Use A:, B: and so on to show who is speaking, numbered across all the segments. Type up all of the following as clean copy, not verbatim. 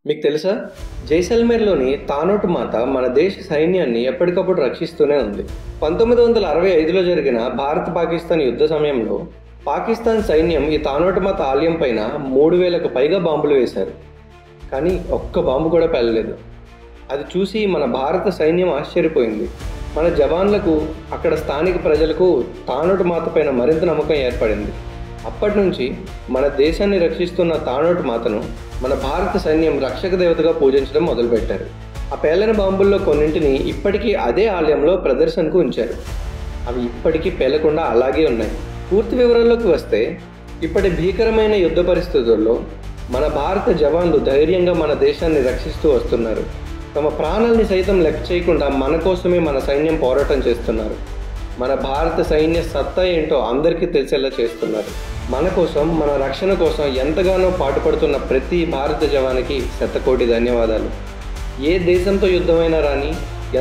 A: మీకు తెలుసా? జైసల్మేర్లోని తానోటు మాత మన దేశ సైన్యాన్ని ఎప్పటికప్పుడు రక్షిస్తూనే ఉంది. 1965లో జరిగిన భారత్ పాకిస్తాన్ యుద్ధ సమయంలో పాకిస్తాన్ సైన్యం ఈ తానోటు మాత ఆలయం పైన 3000కు పైగా బాంబులు వేశారు. కానీ ఒక్క బాంబు కూడా పేలలేదు. అది చూసి మన భారత సైన్యం ఆశ్చర్యపోయింది. మన జవాన్లకు, అక్కడ స్థానిక ప్రజలకు తానోటు మాత పైన మరింత నమ్మకం ఏర్పడింది. అప్పటి నుంచి మన దేశాన్ని రక్షిస్తున్న తానోటు మాతను మన భారత సైన్యం రక్షక దేవతగా పూజించడం మొదలుపెట్టారు. ఆ పేలిన బాంబుల్లో కొన్నింటిని ఇప్పటికీ అదే ఆలయంలో ప్రదర్శనకు ఉంచారు. అవి ఇప్పటికీ పేలకుండా అలాగే ఉన్నాయి. పూర్తి వివరాల్లోకి వస్తే, ఇప్పటి భీకరమైన యుద్ధ పరిస్థితుల్లో మన భారత జవాన్లు ధైర్యంగా మన దేశాన్ని రక్షిస్తూ వస్తున్నారు. తమ ప్రాణాలని సైతం లెక్క చేయకుండా మన కోసమే మన సైన్యం పోరాటం చేస్తున్నారు. మన భారత సైన్య సత్తా ఏంటో అందరికీ తెలిసేలా చేస్తున్నారు. మన కోసం, మన రక్షణ కోసం ఎంతగానో పాటుపడుతున్న ప్రతి భారత జవానికి శతకోటి ధన్యవాదాలు. ఏ దేశంతో యుద్ధమైనా రాని,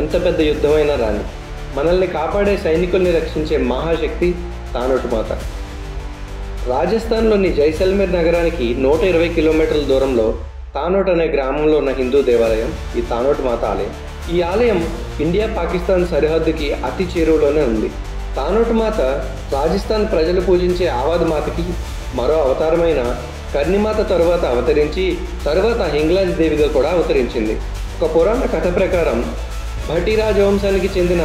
A: ఎంత పెద్ద యుద్ధమైనా రాని, మనల్ని కాపాడే సైనికుల్ని రక్షించే మహాశక్తి తానోటు మాత. రాజస్థాన్లోని జైసల్మేర్ నగరానికి 120 కిలోమీటర్ల దూరంలో తానోట్ అనే గ్రామంలో ఉన్న హిందూ దేవాలయం ఈ తానోటు మాత ఆలయం. ఈ ఆలయం ఇండియా పాకిస్తాన్ సరిహద్దుకి అతి చేరువలోనే ఉంది. తానోటు మాత రాజస్థాన్ ప్రజలు పూజించే ఆవాద్ మాతకి మరో అవతారమైన కర్ణిమాత తరువాత అవతరించి, తరువాత హింగ్లాజ్ దేవిగా కూడా అవతరించింది. ఒక పురాణ కథ ప్రకారం భటి రాజవంశానికి చెందిన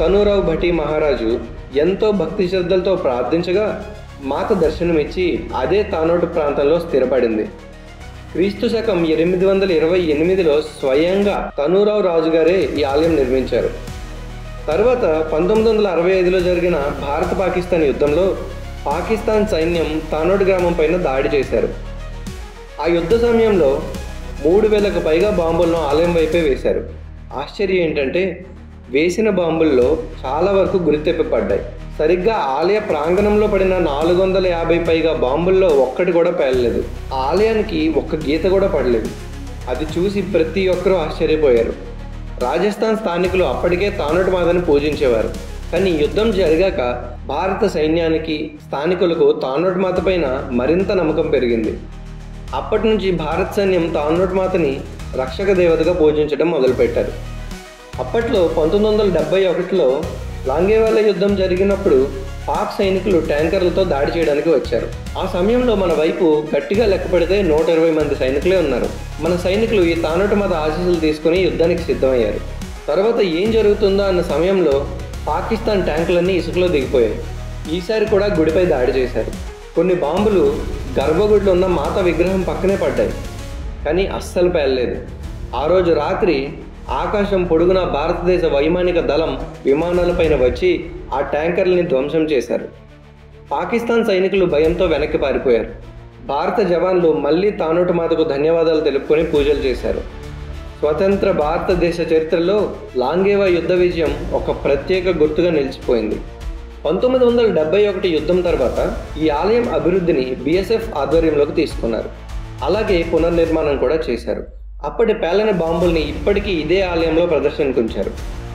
A: తనూరావు భటి మహారాజు ఎంతో భక్తి శ్రద్ధలతో ప్రార్థించగా మాత దర్శనమిచ్చి అదే తానోటు ప్రాంతంలో స్థిరపడింది. క్రీస్తు శకం 828లో స్వయంగా తనూరావు రాజుగారే ఈ ఆలయం నిర్మించారు. తర్వాత 1965లో జరిగిన భారత పాకిస్తాన్ యుద్ధంలో పాకిస్తాన్ సైన్యం తానోట్ గ్రామం పైన దాడి చేశారు. ఆ యుద్ధ సమయంలో 3000కు పైగా బాంబులను ఆలయం వైపే వేశారు. ఆశ్చర్యం ఏంటంటే, వేసిన బాంబుల్లో చాలా వరకు గురితెప్పబడ్డాయి. సరిగ్గా ఆలయ ప్రాంగణంలో పడిన 450 పైగా బాంబుల్లో ఒక్కటి కూడా పేలలేదు. ఆ ఆలయానికి ఒక్క గీత కూడా పడలేదు. అది చూసి ప్రతి ఒక్కరూ ఆశ్చర్యపోయారు. రాజస్థాన్ స్థానికులు అప్పటికే తానోటు మాతని పూజించేవారు. కానీ యుద్ధం జరిగాక భారత సైన్యానికి, స్థానికులకు తానోటు మాత పైన మరింత నమ్మకం పెరిగింది. అప్పటి నుంచి భారత సైన్యం తానోటు మాతని రక్షక దేవతగా పూజించడం మొదలుపెట్టారు. అప్పట్లో 1971లో లాంగేవాలా యుద్ధం జరిగినప్పుడు పాక్ సైనికులు ట్యాంకర్లతో దాడి చేయడానికి వచ్చారు. ఆ సమయంలో మన వైపు గట్టిగా లెక్క పెడితే 120 మంది సైనికులే ఉన్నారు. మన సైనికులు ఈ తానోటు మాత ఆశీస్సులు తీసుకుని యుద్ధానికి సిద్ధమయ్యారు. తర్వాత ఏం జరుగుతుందో అన్న సమయంలో పాకిస్తాన్ ట్యాంకులన్నీ ఇసుకలో దిగిపోయాయి. ఈసారి కూడా గుడిపై దాడి చేశారు. కొన్ని బాంబులు గర్భగుడిలో ఉన్న మాత విగ్రహం పక్కనే పడ్డాయి, కానీ అస్సలు పేలలేదు. ఆ రోజు రాత్రి ఆకాశం పొడుగున భారతదేశ వైమానిక దళం విమానాలపైన వచ్చి ఆ ట్యాంకర్లని ధ్వంసం చేశారు. పాకిస్తాన్ సైనికులు భయంతో వెనక్కి పారిపోయారు. భారత జవాన్లు మళ్ళీ తానోటు మాతకు ధన్యవాదాలు తెలుపుకొని పూజలు చేశారు. స్వతంత్ర భారతదేశ చరిత్రలో లాంగేవా యుద్ధ విజయం ఒక ప్రత్యేక గుర్తుగా నిలిచిపోయింది. 1971 యుద్ధం తర్వాత ఈ ఆలయం అభివృద్ధిని BSF ఆధ్వర్యంలోకి తీసుకున్నారు. అలాగే పునర్నిర్మాణం కూడా చేశారు. అప్పటి పేలని బాంబుల్ని ఇప్పటికీ ఇదే ఆలయంలో ప్రదర్శనకు ఉంచారు.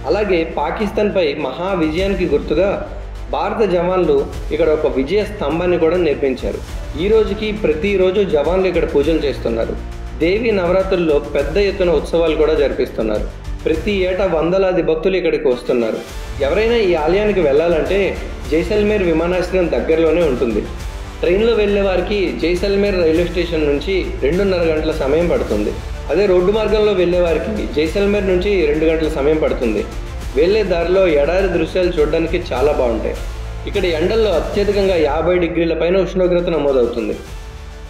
A: అలాగే పాకిస్తాన్పై మహా విజయానికి గుర్తుగా భారత జవాన్లు ఇక్కడ ఒక విజయ స్తంభాన్ని కూడా నిర్మించారు. ఈ రోజుకి ప్రతిరోజు జవాన్లు ఇక్కడ పూజలు చేస్తున్నారు. దేవి నవరాత్రుల్లో పెద్ద ఎత్తున ఉత్సవాలు కూడా జరిపిస్తున్నారు. ప్రతి ఏటా వందలాది భక్తులు ఇక్కడికి వస్తున్నారు. ఎవరైనా ఈ ఆలయానికి వెళ్ళాలంటే జైసల్మేర్ విమానాశ్రయం దగ్గరలోనే ఉంటుంది. ట్రైన్లో వెళ్ళే వారికి జైసల్మేర్ రైల్వే స్టేషన్ నుంచి 2.5 గంటల సమయం పడుతుంది. అదే రోడ్డు మార్గంలో వెళ్ళే వారికి జైసల్మేర్ నుంచి 2 గంటల సమయం పడుతుంది. వెళ్ళే దారిలో ఎడారి దృశ్యాలు చూడడానికి చాలా బాగుంటాయి. ఇక్కడ ఎండల్లో అత్యధికంగా 50 డిగ్రీల పైన ఉష్ణోగ్రత నమోదవుతుంది.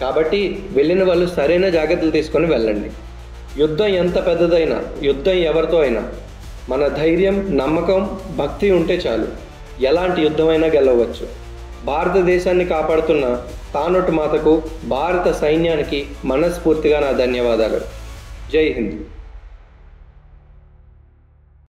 A: కాబట్టి వెళ్ళిన వాళ్ళు సరైన జాగ్రత్తలు తీసుకొని వెళ్ళండి. యుద్ధం ఎంత పెద్దదైనా, యుద్ధం ఎవరితో అయినా మన ధైర్యం, నమ్మకం, భక్తి ఉంటే చాలు ఎలాంటి యుద్ధమైనా గెలవచ్చు. భారతదేశాన్ని కాపాడుతున్న తానోటు మాతకు, భారత సైన్యానికి మనస్ఫూర్తిగా నా ధన్యవాదాలు. జై హింద్.